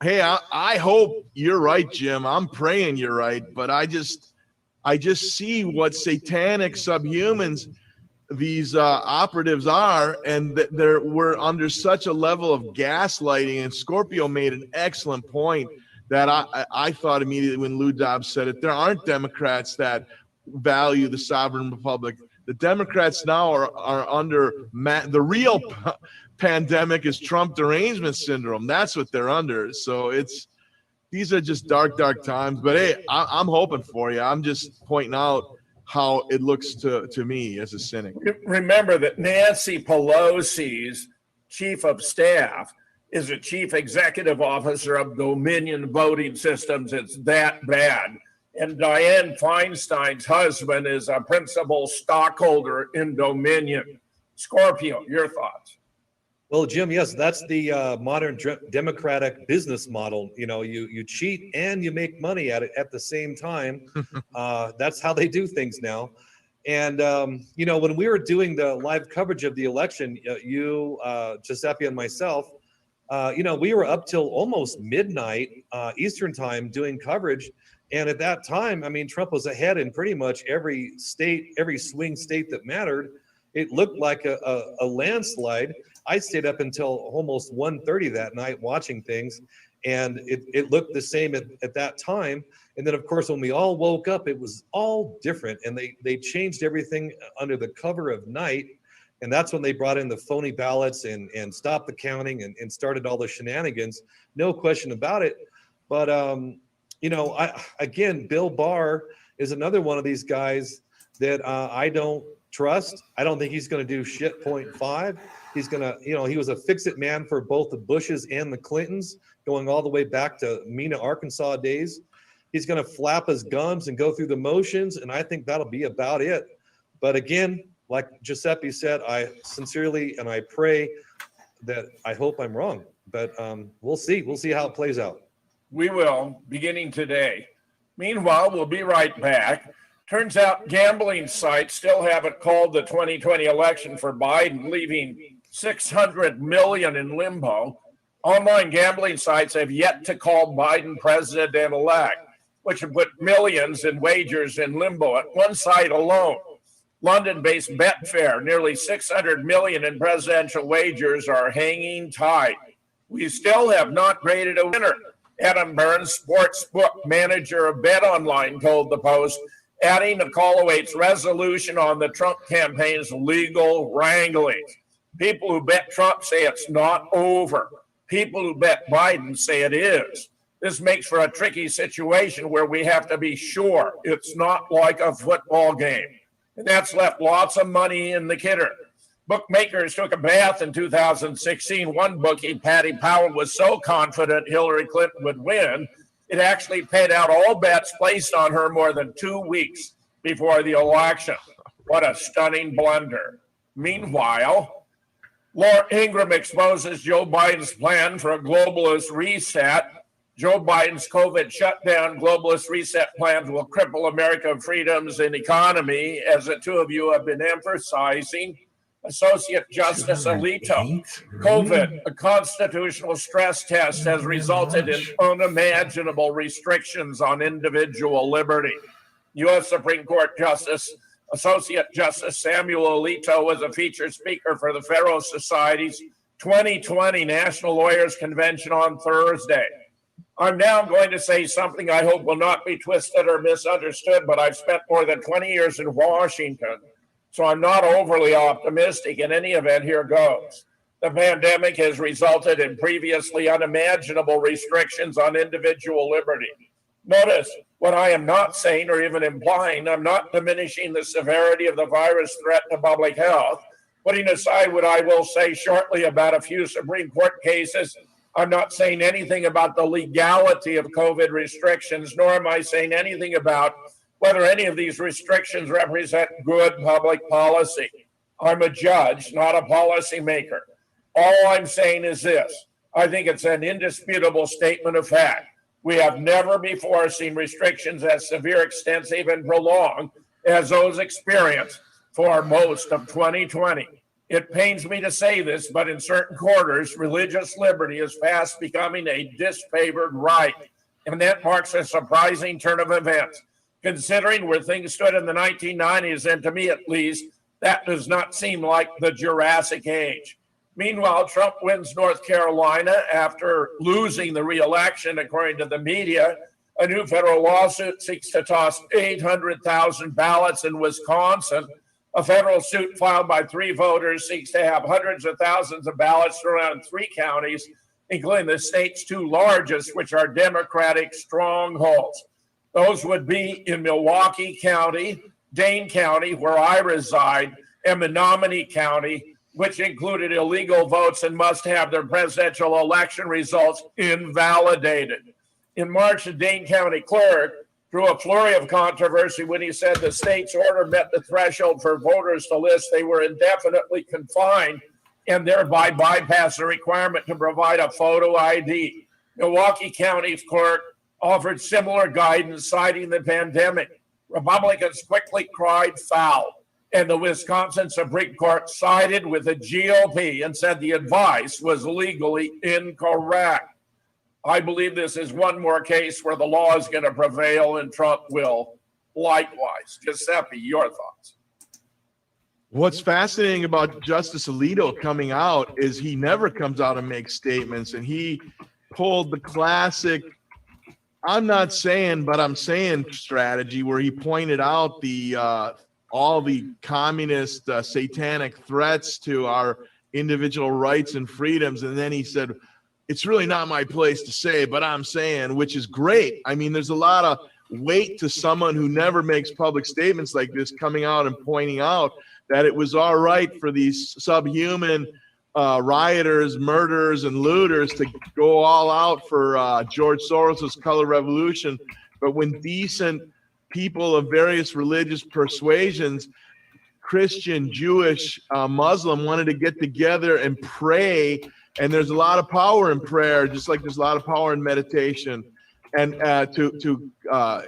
hey, I hope you're right, Jim. I'm praying you're right, but I just see what satanic subhumans these operatives are, and we're under such a level of gaslighting. And Scorpio made an excellent point that I thought immediately when Lou Dobbs said it. There aren't Democrats that value the sovereign republic. The Democrats now are under the real pandemic is Trump derangement syndrome. That's what they're under. So these are just dark times. But hey, I'm hoping for you. I'm just pointing out how it looks to me as a cynic. Remember that Nancy Pelosi's chief of staff is a chief executive officer of Dominion voting systems. It's that bad. And Dianne Feinstein's husband is a principal stockholder in Dominion. Scorpio, your thoughts? Well, Jim, yes, that's the modern democratic business model. You know, you cheat and you make money at it at the same time. That's how they do things now. And, you know, when we were doing the live coverage of the election, you, Giuseppe, and myself, you know, we were up till almost midnight Eastern time doing coverage. And at that time, I mean, Trump was ahead in pretty much every state, every swing state that mattered. It looked like a landslide. I stayed up until almost 1:30 that night watching things, and it looked the same at that time. And then, of course, when we all woke up, it was all different, and they changed everything under the cover of night. And that's when they brought in the phony ballots and stopped the counting and started all the shenanigans. No question about it. But, you know, again, Bill Barr is another one of these guys that I don't trust. I don't think he's going to do shit. 0.5. He's going to, you know, he was a fix-it man for both the Bushes and the Clintons, going all the way back to Mena, Arkansas days. He's going to flap his gums and go through the motions, and I think that'll be about it. But again, like Giuseppe said, I sincerely and I pray that I hope I'm wrong. But we'll see. We'll see how it plays out. We will, beginning today. Meanwhile, we'll be right back. Turns out gambling sites still haven't called the 2020 election for Biden, leaving 600 million in limbo. Online gambling sites have yet to call Biden president-elect, which have put millions in wagers in limbo at one site alone. London-based Betfair, nearly 600 million in presidential wagers are hanging tight. We still have not graded a winner. Adam Burns, sportsbook manager of BetOnline, told the Post, adding to call awaits resolution on the Trump campaign's legal wranglings. People who bet Trump say it's not over. people who bet Biden say it is. This makes for a tricky situation where we have to be sure it's not like a football game. And that's left lots of money in the kidder. Bookmakers took a bath in 2016. One bookie, Patty Powell, was so confident Hillary Clinton would win, it actually paid out all bets placed on her more than 2 weeks before the election. What a stunning blunder. Meanwhile, Laura Ingraham exposes Joe Biden's plan for a globalist reset. Joe Biden's COVID shutdown globalist reset plans will cripple American freedoms and economy, as the two of you have been emphasizing. Associate Justice Alito, COVID, a constitutional stress test, has resulted in unimaginable restrictions on individual liberty. U.S. Supreme Court Justice, Associate Justice Samuel Alito was a featured speaker for the Federalist Society's 2020 National Lawyers Convention on Thursday. I'm now going to say something I hope will not be twisted or misunderstood, but I've spent more than 20 years in Washington, so I'm not overly optimistic. In any event, here goes. The pandemic has resulted in previously unimaginable restrictions on individual liberty. Notice what I am not saying or even implying. I'm not diminishing the severity of the virus threat to public health. Putting aside what I will say shortly about a few Supreme Court cases, I'm not saying anything about the legality of COVID restrictions, nor am I saying anything about whether any of these restrictions represent good public policy. I'm a judge, not a policymaker. All I'm saying is this. I think it's an indisputable statement of fact. We have never before seen restrictions as severe, extensive, and prolonged as those experienced for most of 2020. It pains me to say this, but in certain quarters, religious liberty is fast becoming a disfavored right. And that marks a surprising turn of events. Considering where things stood in the 1990s, and to me at least, that does not seem like the Jurassic Age. Meanwhile, Trump wins North Carolina after losing the re-election, according to the media. A new federal lawsuit seeks to toss 800,000 ballots in Wisconsin. A federal suit filed by 3 voters seeks to have hundreds of thousands of ballots thrown in 3 counties, including the state's 2 largest, which are Democratic strongholds. Those would be in Milwaukee County, Dane County, where I reside, and Menominee County, which included illegal votes and must have their presidential election results invalidated. In March, the Dane County clerk drew a flurry of controversy when he said the state's order met the threshold for voters to list they were indefinitely confined and thereby bypassed the requirement to provide a photo ID. Milwaukee County's clerk offered similar guidance, citing the pandemic. Republicans quickly cried foul, and the Wisconsin Supreme Court sided with the GOP and said the advice was legally incorrect. I believe this is one more case where the law is going to prevail and Trump will likewise. Giuseppe, your thoughts? What's fascinating about Justice Alito coming out is he never comes out and makes statements, and he pulled the classic I'm not saying, but I'm saying strategy where he pointed out the all the communist satanic threats to our individual rights and freedoms. And then he said, it's really not my place to say, but I'm saying, which is great. I mean, there's a lot of weight to someone who never makes public statements like this coming out and pointing out that it was all right for these subhuman rioters, murderers, and looters to go all out for George Soros's color revolution. But when decent people of various religious persuasions, Christian, Jewish, Muslim, wanted to get together and pray, and there's a lot of power in prayer, just like there's a lot of power in meditation, and to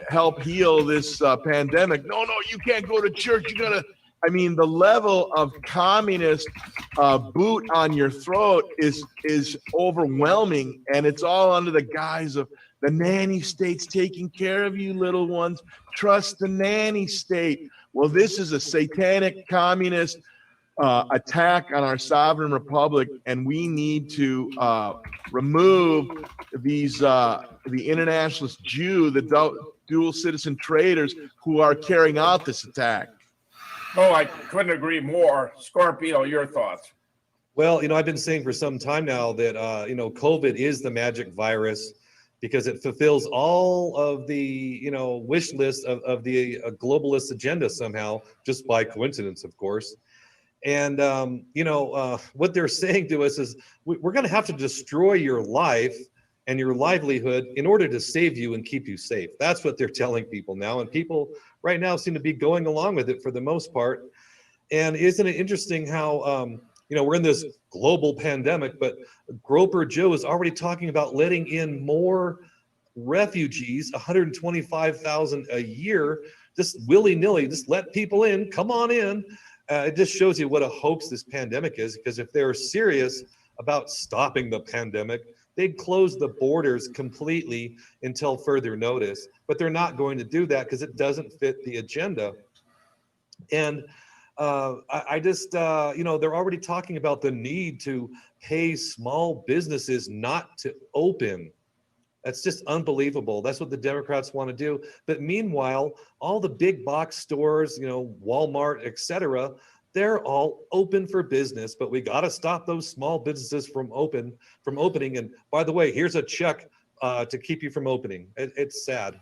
help heal this pandemic. No, you can't go to church. You gotta. I mean, the level of communist boot on your throat is overwhelming, and it's all under the guise of the nanny state's taking care of you, little ones. Trust the nanny state. Well, this is a satanic communist attack on our sovereign republic, and we need to remove these the internationalist Jew, the dual citizen traitors who are carrying out this attack. Oh, I couldn't agree more. Scorpio, your thoughts? Well, I've been saying for some time now that, COVID is the magic virus because it fulfills all of the, wish list of the globalist agenda somehow, just by coincidence, of course. And, what they're saying to us is we're going to have to destroy your life and your livelihood in order to save you and keep you safe. That's what they're telling people now. And people right now seem to be going along with it for the most part. And isn't it interesting how, we're in this global pandemic, but Groper Joe is already talking about letting in more refugees, 125,000 a year, just willy-nilly, just let people in, come on in. It just shows you what a hoax this pandemic is, because if they're serious about stopping the pandemic, they'd close the borders completely until further notice. But they're not going to do that because it doesn't fit the agenda. And I just, they're already talking about the need to pay small businesses not to open. That's just unbelievable. That's what the Democrats want to do. But meanwhile, all the big box stores, Walmart, etc., they're all open for business. But we got to stop those small businesses from opening. And by the way, here's a check to keep you from opening. It's sad.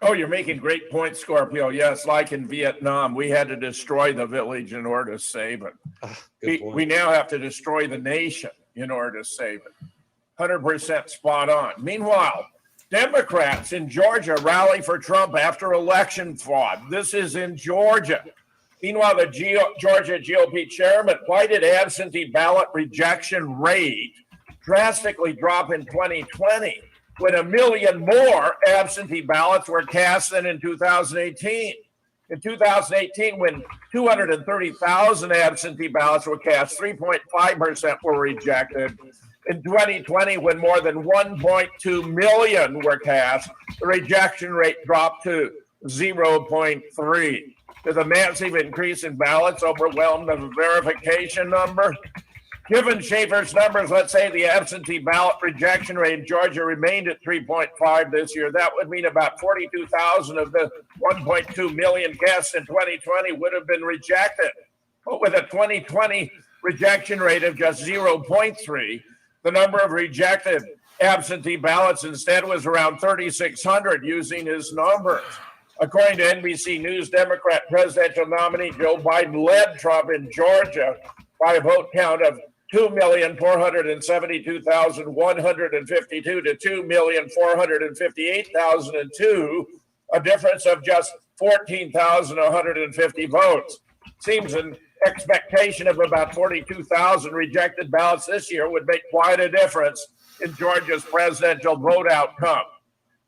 Oh, you're making great points, Scorpio. Yes, like in Vietnam, we had to destroy the village in order to save it. We now have to destroy the nation in order to save it. 100% spot on. Meanwhile, Democrats in Georgia rally for Trump after election fraud. This is in Georgia. Meanwhile, the Georgia GOP chairman, why did absentee ballot rejection rate drastically drop in 2020 when 1 million more absentee ballots were cast than in 2018? In 2018, when 230,000 absentee ballots were cast, 3.5% were rejected. In 2020, when more than 1.2 million were cast, the rejection rate dropped to 0.3. Did the massive increase in ballots overwhelm the verification number? Given Schaefer's numbers, let's say the absentee ballot rejection rate in Georgia remained at 3.5 this year. That would mean about 42,000 of the 1.2 million cast in 2020 would have been rejected. But with a 2020 rejection rate of just 0.3, the number of rejected absentee ballots instead was around 3,600 using his numbers. According to NBC News, Democrat presidential nominee Joe Biden led Trump in Georgia by a vote count of 2,472,152 to 2,458,002, a difference of just 14,150 votes. Seems an expectation of about 42,000 rejected ballots this year would make quite a difference in Georgia's presidential vote outcome.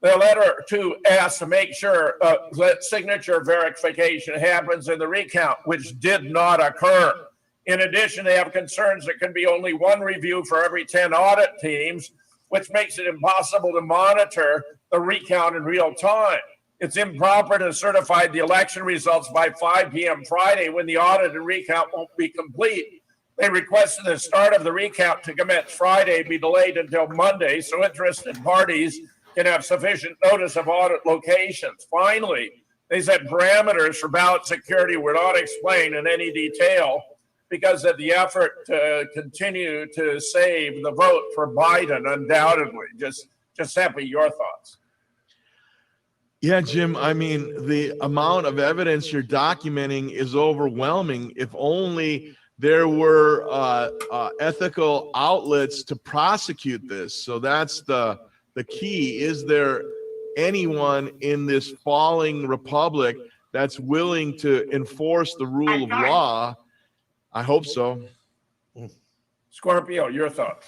The letter, too, asks to make sure that signature verification happens in the recount, which did not occur. In addition, they have concerns there can be only one review for every 10 audit teams, which makes it impossible to monitor the recount in real time. It's improper to certify the election results by 5 p.m. Friday when the audit and recount won't be complete. They requested the start of the recount to commence Friday be delayed until Monday so interested parties can have sufficient notice of audit locations. Finally, they said parameters for ballot security were not explained in any detail because of the effort to continue to save the vote for Biden, undoubtedly. Giuseppe, your thoughts? Yeah, Jim, I mean, the amount of evidence you're documenting is overwhelming. If only there were ethical outlets to prosecute this. So that's the key. Is there anyone in this falling republic that's willing to enforce the rule of law? I hope so. Scorpio, your thoughts?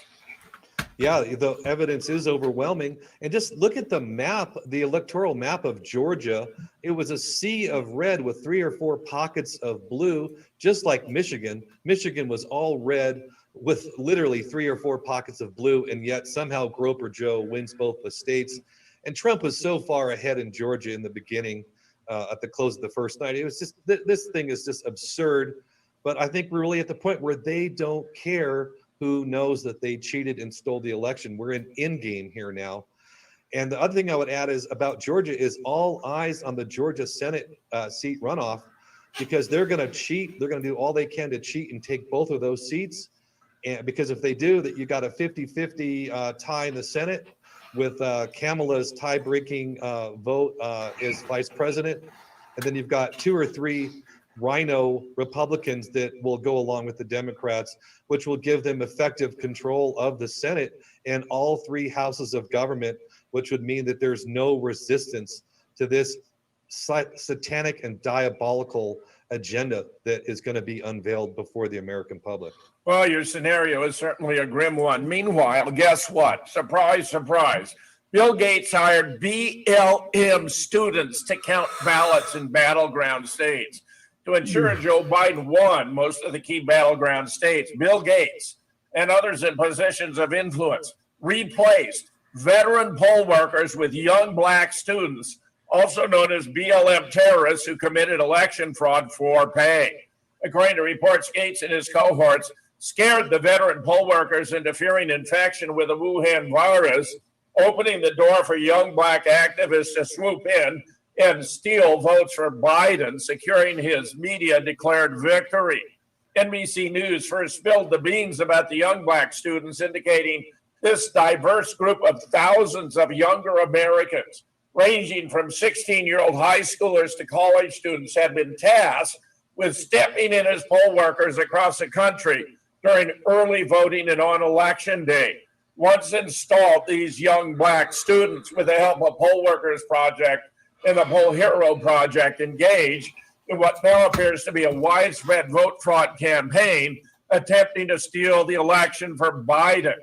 Yeah, the evidence is overwhelming. And just look at the map, the electoral map of Georgia. It was a sea of red with 3 or 4 pockets of blue, just like Michigan. Michigan was all red with literally 3 or 4 pockets of blue, and yet somehow Groper Joe wins both the states. And Trump was so far ahead in Georgia in the beginning, at the close of the first night. It was just, this thing is just absurd. But I think we're really at the point where they don't care who knows that they cheated and stole the election. We're in endgame here now. And the other thing I would add is about Georgia is all eyes on the Georgia Senate seat runoff, because they're going to cheat. They're going to do all they can to cheat and take both of those seats. And because if they do, that you got a 50-50 tie in the Senate with Kamala's tie-breaking vote as vice president. And then you've got 2 or 3 rhino Republicans that will go along with the Democrats, which will give them effective control of the Senate and all 3 houses of government, which would mean that there's no resistance to this satanic and diabolical agenda that is going to be unveiled before the American public. Well, your scenario is certainly a grim one. Meanwhile, guess what? Surprise, surprise. Bill Gates hired BLM students to count ballots in battleground states. To ensure Joe Biden won most of the key battleground states, Bill Gates and others in positions of influence replaced veteran poll workers with young black students, also known as BLM terrorists, who committed election fraud for pay. According to reports, Gates and his cohorts scared the veteran poll workers into fearing infection with the Wuhan virus, opening the door for young black activists to swoop in and steal votes for Biden, securing his media-declared victory. NBC News first spilled the beans about the young black students, indicating this diverse group of thousands of younger Americans, ranging from 16-year-old high schoolers to college students, had been tasked with stepping in as poll workers across the country during early voting and on election day. Once installed, these young black students, with the help of Poll Workers Project and the Poll Hero Project, engaged in what now appears to be a widespread vote fraud campaign attempting to steal the election for Biden.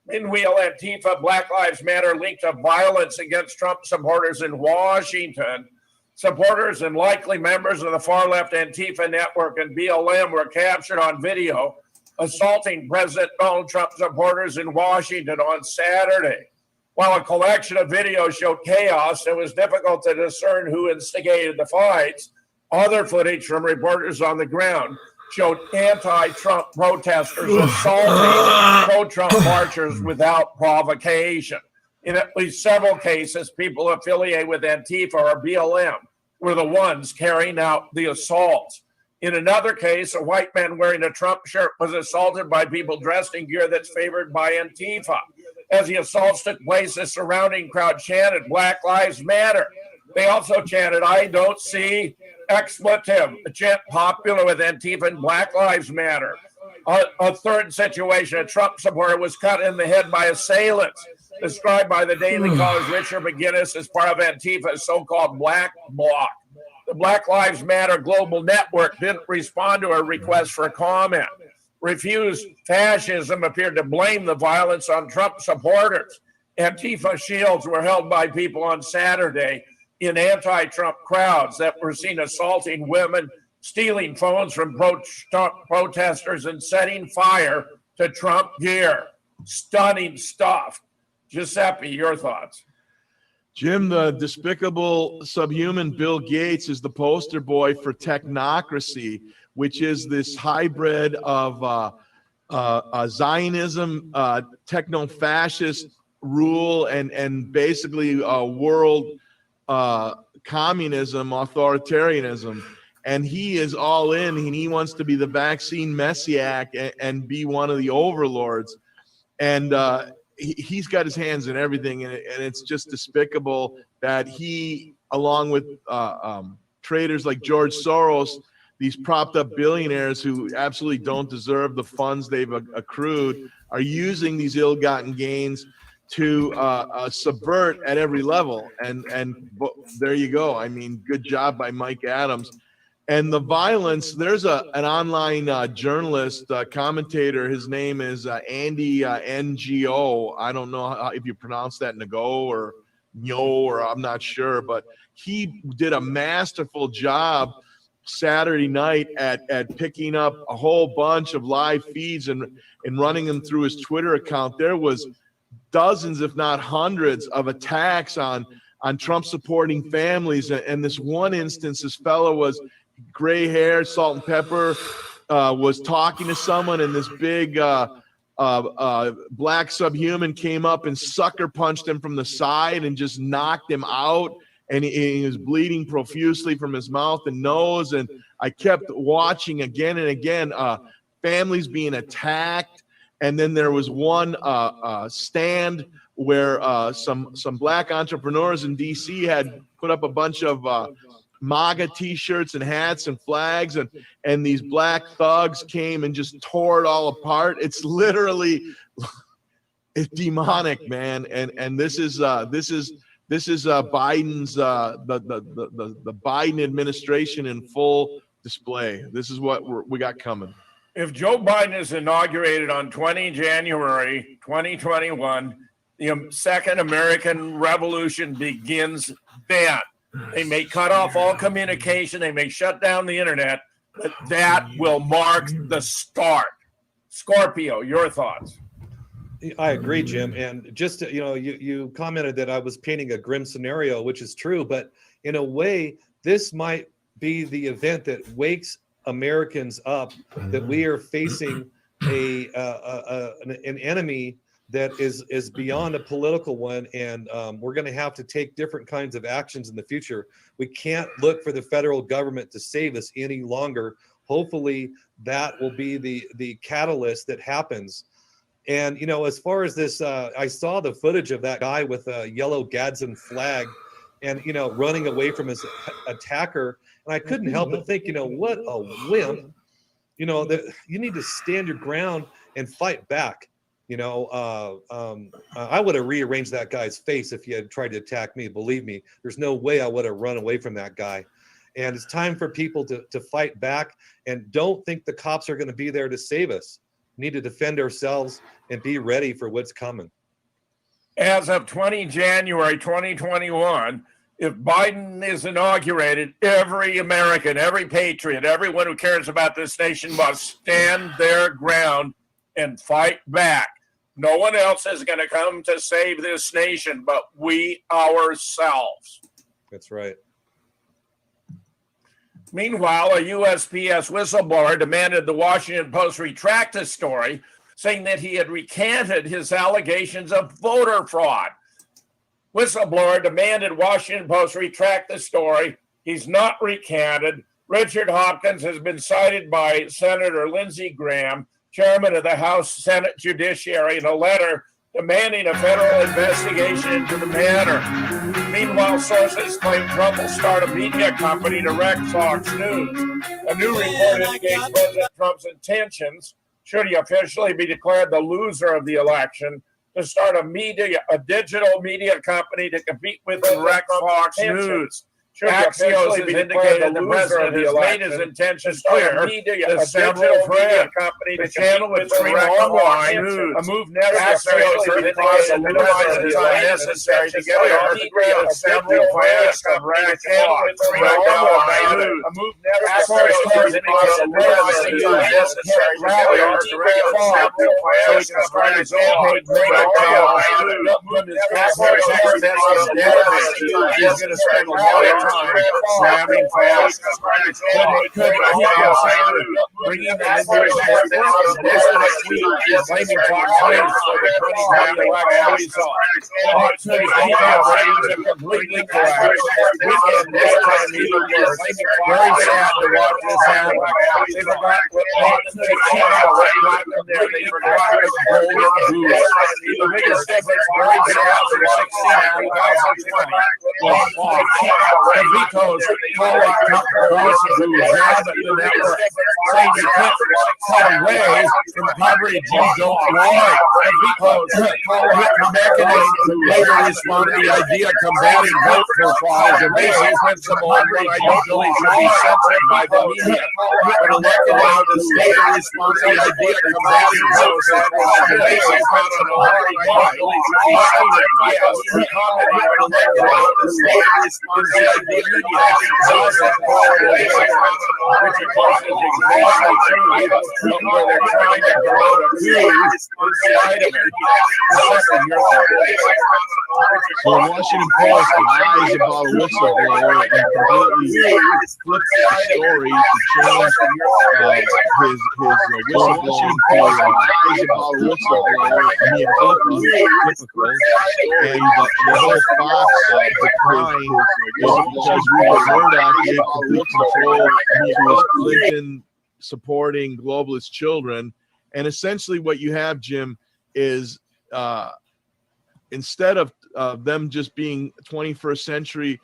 Meanwhile, Antifa, Black Lives Matter linked to violence against Trump supporters in Washington. Supporters and likely members of the far-left Antifa network and BLM were captured on video assaulting President Donald Trump supporters in Washington on Saturday. While a collection of videos showed chaos, it was difficult to discern who instigated the fights. Other footage from reporters on the ground showed anti-Trump protesters assaulting pro-Trump marchers without provocation. In at least several cases, people affiliated with Antifa or BLM were the ones carrying out the assaults. In another case, a white man wearing a Trump shirt was assaulted by people dressed in gear that's favored by Antifa. As the assaults took place, the surrounding crowd chanted, "Black Lives Matter." They also chanted, "I don't see expletive," a chant popular with Antifa and Black Lives Matter. A third situation, a Trump supporter was cut in the head by assailants, described by the Daily Caller's Richard McGinnis as part of Antifa's so-called Black Bloc. The Black Lives Matter global network didn't respond to a request for comment. Refused Fascism appeared to blame the violence on Trump supporters. Antifa shields were held by people on Saturday in anti-Trump crowds that were seen assaulting women, stealing phones from protesters, and setting fire to Trump gear. Stunning stuff. Giuseppe, your thoughts? Jim, the despicable subhuman Bill Gates is the poster boy for technocracy, which is this hybrid of Zionism, techno-fascist rule, and basically world communism, authoritarianism. And he is all in, and he wants to be the vaccine messiah and be one of the overlords. And he's got his hands in everything, and it's just despicable that he, along with traders like George Soros, these propped up billionaires who absolutely don't deserve the funds they've accrued, are using these ill-gotten gains to subvert at every level. And there you go. I mean, good job by Mike Adams. And the violence, there's an online journalist, commentator. His name is Andy NGO. I don't know if you pronounce that Ngo or Nyo, or I'm not sure, but he did a masterful job Saturday night at picking up a whole bunch of live feeds and running them through his Twitter account. There was dozens, if not hundreds, of attacks on Trump supporting families. And this one instance, this fellow was gray hair, salt and pepper, was talking to someone, and this big black subhuman came up and sucker punched him from the side and just knocked him out. And he was bleeding profusely from his mouth and nose. And I kept watching again and again, families being attacked And then there was one stand where some black entrepreneurs in DC had put up a bunch of MAGA T-shirts and hats and flags, and these black thugs came and just tore it all apart. It's literally, it's demonic, man. And this is Biden's the Biden administration in full display. This is what we got coming. If Joe Biden is inaugurated on 20 January 2021, the second American Revolution begins then. They may cut off all communication, they may shut down the internet, but that will mark the start. Scorpio, your thoughts? I agree, Jim. And just, you commented that I was painting a grim scenario, which is true, but in a way, this might be the event that wakes Americans up, that we are facing an enemy that is beyond a political one, and we're going to have to take different kinds of actions in the future. We can't look for the federal government to save us any longer. Hopefully that will be the catalyst that happens. And as far as this, I saw the footage of that guy with a yellow Gadsden flag and running away from his attacker, and I couldn't help but think, what a wimp. That you need to stand your ground and fight back. I would have rearranged that guy's face if he had tried to attack me. Believe me, there's no way I would have run away from that guy. And it's time for people to fight back, and don't think the cops are going to be there to save us. We need to defend ourselves and be ready for what's coming. As of 20 January 2021, if Biden is inaugurated, every American, every patriot, everyone who cares about this nation must stand their ground and fight back. No one else is going to come to save this nation but we ourselves. That's right. Meanwhile, a USPS whistleblower demanded the Washington Post retract his story, saying that he had recanted his allegations of voter fraud. Whistleblower demanded Washington Post retract the story. He's not recanted. Richard Hopkins has been cited by Senator Lindsey Graham, chairman of the House Senate Judiciary, in a letter demanding a federal investigation into the matter. Meanwhile, sources claim Trump will start a media company to wreck Fox News. A new report indicates President Trump's intentions, should he officially be declared the loser of the election, to start a digital media company to compete with and wreck Fox News. Axios has indicated the president has made his intentions clear. The several media company to channel its stream online, a move necessary to cause a minimize the time necessary to get a several plans to channel its stream online, a move necessary to cause a minimize the time necessary to get so he can start his own paid radio channel. He's going to spend a lot of time slamming fast. Could bringing them into his business. This week is blaming Fox News for the 2020 election result. Fox News detail ratings have completely collapsed. Weekend this time either was very sad to watch this happen. They forgot what Fox News channel got them there. They forgot the golden goose. The biggest difference between 2016 and 2020 was Fox. The vetoes call out Tucker who jab at the network, saying you can't cut away from coverage you don't want. The vetoes call out mechanism to later respond to the idea combating vote profiles, a basic principle and one I don't believe should be censored by the media. But elected now to later respond to the idea combating vote profiles, a basic principle and one I don't believe should be censored by the media. But elected now to later respond to the idea which of course is exactly true, but where they're trying to promote a view inside of it. So the Washington Post lies about a whistleblower and completely flips the story to change his whistleblower lies about a whistleblower and the whole Fox decline is because Rupert Murdoch gave complete control to Clinton supporting globalist children, And essentially what you have, Jim, is instead of them just being 21st century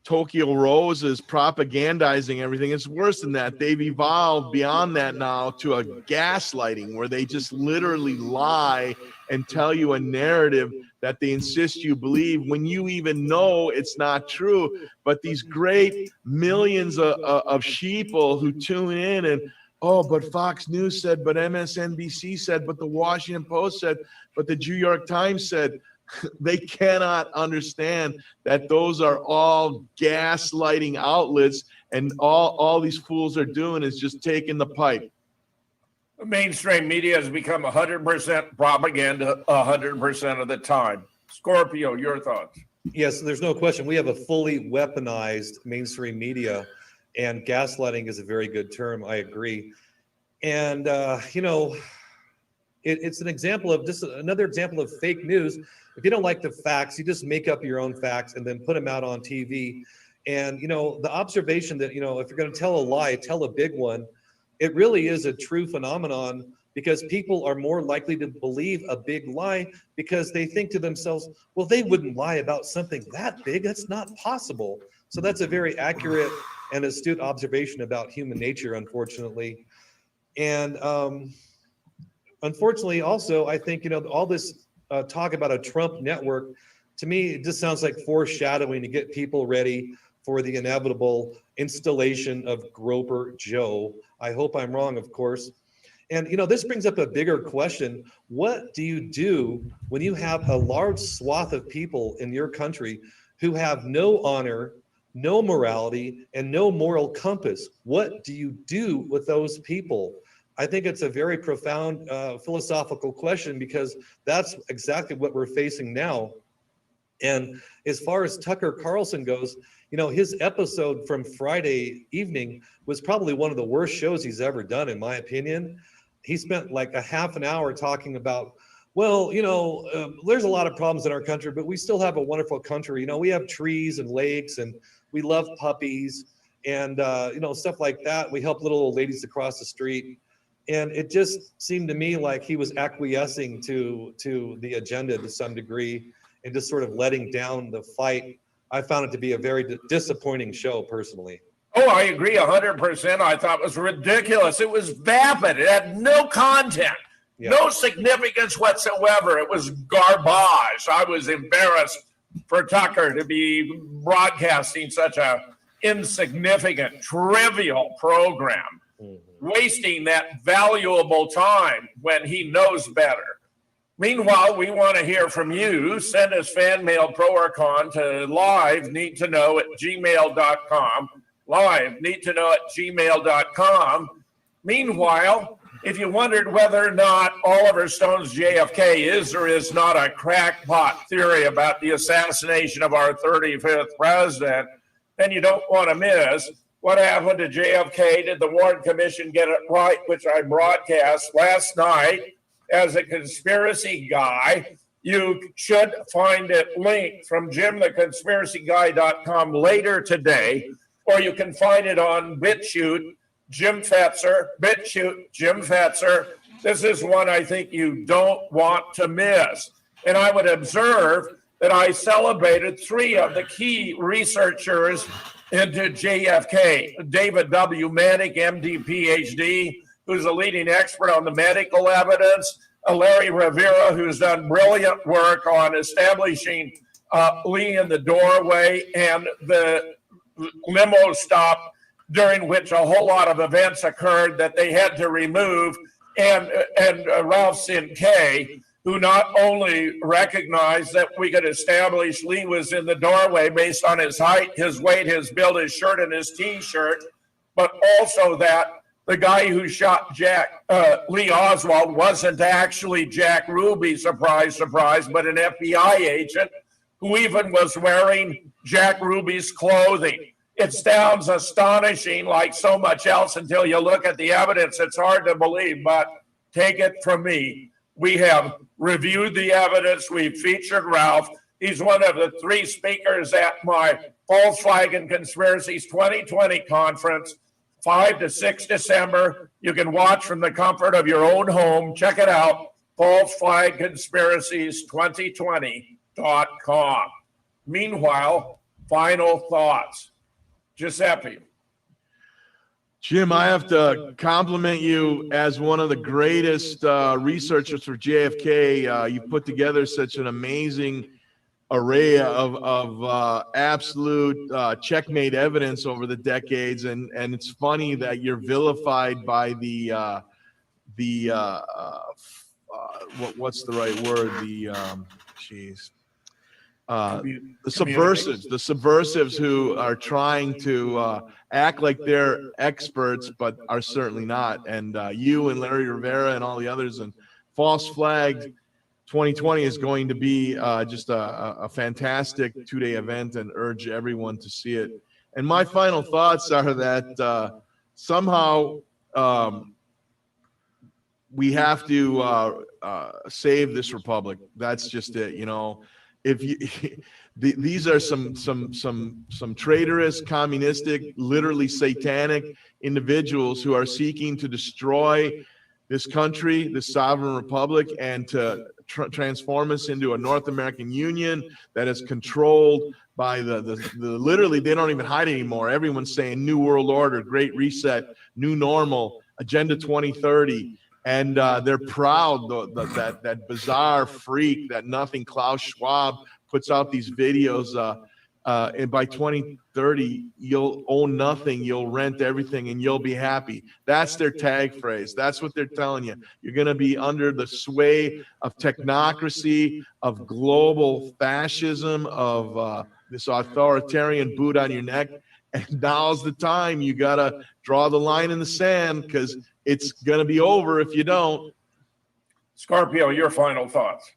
Tokyo Roses propagandizing everything, it's worse than that. They've evolved beyond that now to a gaslighting where they just literally lie and tell you a narrative that they insist you believe when you even know it's not true. But these great millions of sheeple who tune in and, oh, but Fox News said, but MSNBC said, but the Washington Post said, but the New York Times said, they cannot understand that those are all gaslighting outlets, and all these fools are doing is just taking the pipe. The mainstream media has become 100% propaganda 100% of the time. Scorpio, your thoughts? Yes, there's no question. We have a fully weaponized mainstream media, and gaslighting is a very good term. I agree. And, it's an example of just another example of fake news. If you don't like the facts, you just make up your own facts and then put them out on TV. And, the observation that, if you're going to tell a lie, tell a big one. It really is a true phenomenon, because people are more likely to believe a big lie because they think to themselves, well, they wouldn't lie about something that big. That's not possible. So that's a very accurate and astute observation about human nature, unfortunately. And unfortunately, also, I think, all this talk about a Trump network, to me, it just sounds like foreshadowing to get people ready for the inevitable installation of Groper Joe. I hope I'm wrong, of course. And, this brings up a bigger question. What do you do when you have a large swath of people in your country who have no honor, no morality, and no moral compass? What do you do with those people? I think it's a very profound philosophical question, because that's exactly what we're facing now. And as far as Tucker Carlson goes, his episode from Friday evening was probably one of the worst shows he's ever done, in my opinion. He spent like a half an hour talking about, well, there's a lot of problems in our country, but we still have a wonderful country. We have trees and lakes, and we love puppies, and stuff like that. We help little old ladies across the street. And it just seemed to me like he was acquiescing to the agenda to some degree, and just sort of letting down the fight. I found it to be a very disappointing show, personally. Oh, I agree 100%. I thought it was ridiculous. It was vapid. It had no content, no significance whatsoever. It was garbage. I was embarrassed for Tucker to be broadcasting such a insignificant, trivial program, wasting that valuable time when he knows better. Meanwhile, we want to hear from you. Send us fan mail, pro or con, to live.needtoknow@gmail.com. live.needtoknow@gmail.com. Meanwhile, if you wondered whether or not Oliver Stone's JFK is or is not a crackpot theory about the assassination of our 35th president, then you don't want to miss what happened to JFK. Did the Warren Commission get it right, which I broadcast last night as a conspiracy guy. You should find it linked from JimTheConspiracyGuy.com later today, or you can find it on BitChute, Jim Fetzer, BitChute, Jim Fetzer. This is one I think you don't want to miss. And I would observe that I celebrated 3 of the key researchers into JFK. David W. Manick, MD, PhD, who's a leading expert on the medical evidence. Larry Rivera, who's done brilliant work on establishing Lee in the doorway and the limo stop during which a whole lot of events occurred that they had to remove, and Ralph Sinkay, who not only recognized that we could establish Lee was in the doorway based on his height, his weight, his build, his shirt, and his T-shirt, but also that the guy who shot Lee Oswald wasn't actually Jack Ruby, surprise, surprise, but an FBI agent who even was wearing Jack Ruby's clothing. It sounds astonishing, like so much else, until you look at the evidence. It's hard to believe, but take it from me. We have reviewed the evidence. We've featured Ralph. He's one of the 3 speakers at my False Flag and Conspiracies 2020 conference, 5 to 6 December. You can watch from the comfort of your own home. Check it out, falseflagconspiracies2020.com. Meanwhile, final thoughts. Giuseppe. Jim, I have to compliment you as one of the greatest researchers for JFK. You put together such an amazing array of absolute checkmate evidence over the decades, and it's funny that you're vilified by what's the right word? The subversives who are trying to act like they're experts, but are certainly not. And you and Larry Rivera and all the others, and False Flag 2020 is going to be just a fantastic 2-day event, and urge everyone to see it. And my final thoughts are that somehow we have to save this republic. That's just it, you know. If you, these are some traitorous, communistic, literally satanic individuals who are seeking to destroy this country, this sovereign republic, and to transform us into a North American Union that is controlled by the literally, they don't even hide anymore. Everyone's saying New World Order, Great Reset, New Normal, Agenda 2030. And they're proud that bizarre freak, that nothing Klaus Schwab puts out these videos. And by 2030, you'll own nothing, you'll rent everything, and you'll be happy. That's their tag phrase. That's what they're telling you. You're going to be under the sway of technocracy, of global fascism, of this authoritarian boot on your neck. And now's the time. You got to draw the line in the sand, because it's going to be over if you don't. Scorpio, your final thoughts.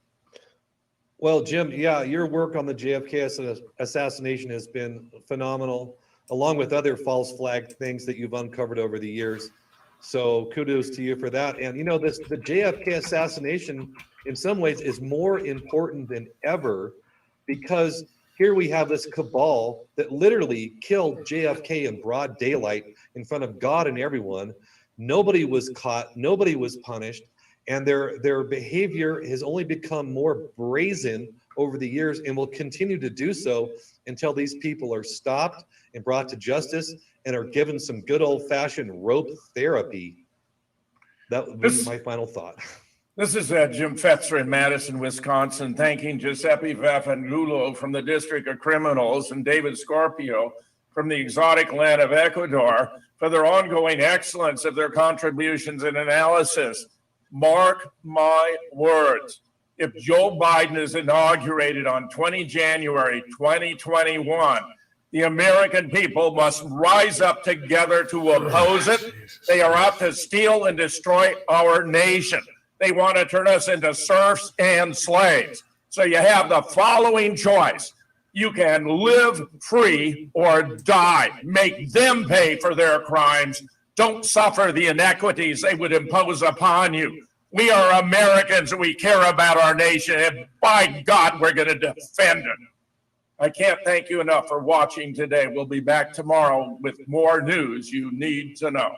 Well, Jim, yeah, your work on the JFK assassination has been phenomenal, along with other false flag things that you've uncovered over the years. So kudos to you for that. And, you know, the JFK assassination in some ways is more important than ever, because here we have this cabal that literally killed JFK in broad daylight in front of God and everyone. Nobody was caught, nobody was punished, and their behavior has only become more brazen over the years, and will continue to do so until these people are stopped and brought to justice and are given some good old-fashioned rope therapy. That would be my final thought. This is Jim Fetzer in Madison, Wisconsin, thanking Giuseppe Vafanculo from the District of Criminals and David Scorpio from the exotic land of Ecuador for their ongoing excellence of their contributions and analysis. Mark my words, if Joe Biden is inaugurated on 20 January 2021, the American people must rise up together to oppose it. They are out to steal and destroy our nation. They want to turn us into serfs and slaves. So you have the following choice. You can live free or die. Make them pay for their crimes. Don't suffer the inequities they would impose upon you. We are Americans and we care about our nation, and by God, we're going to defend it. I can't thank you enough for watching today. We'll be back tomorrow with more news you need to know.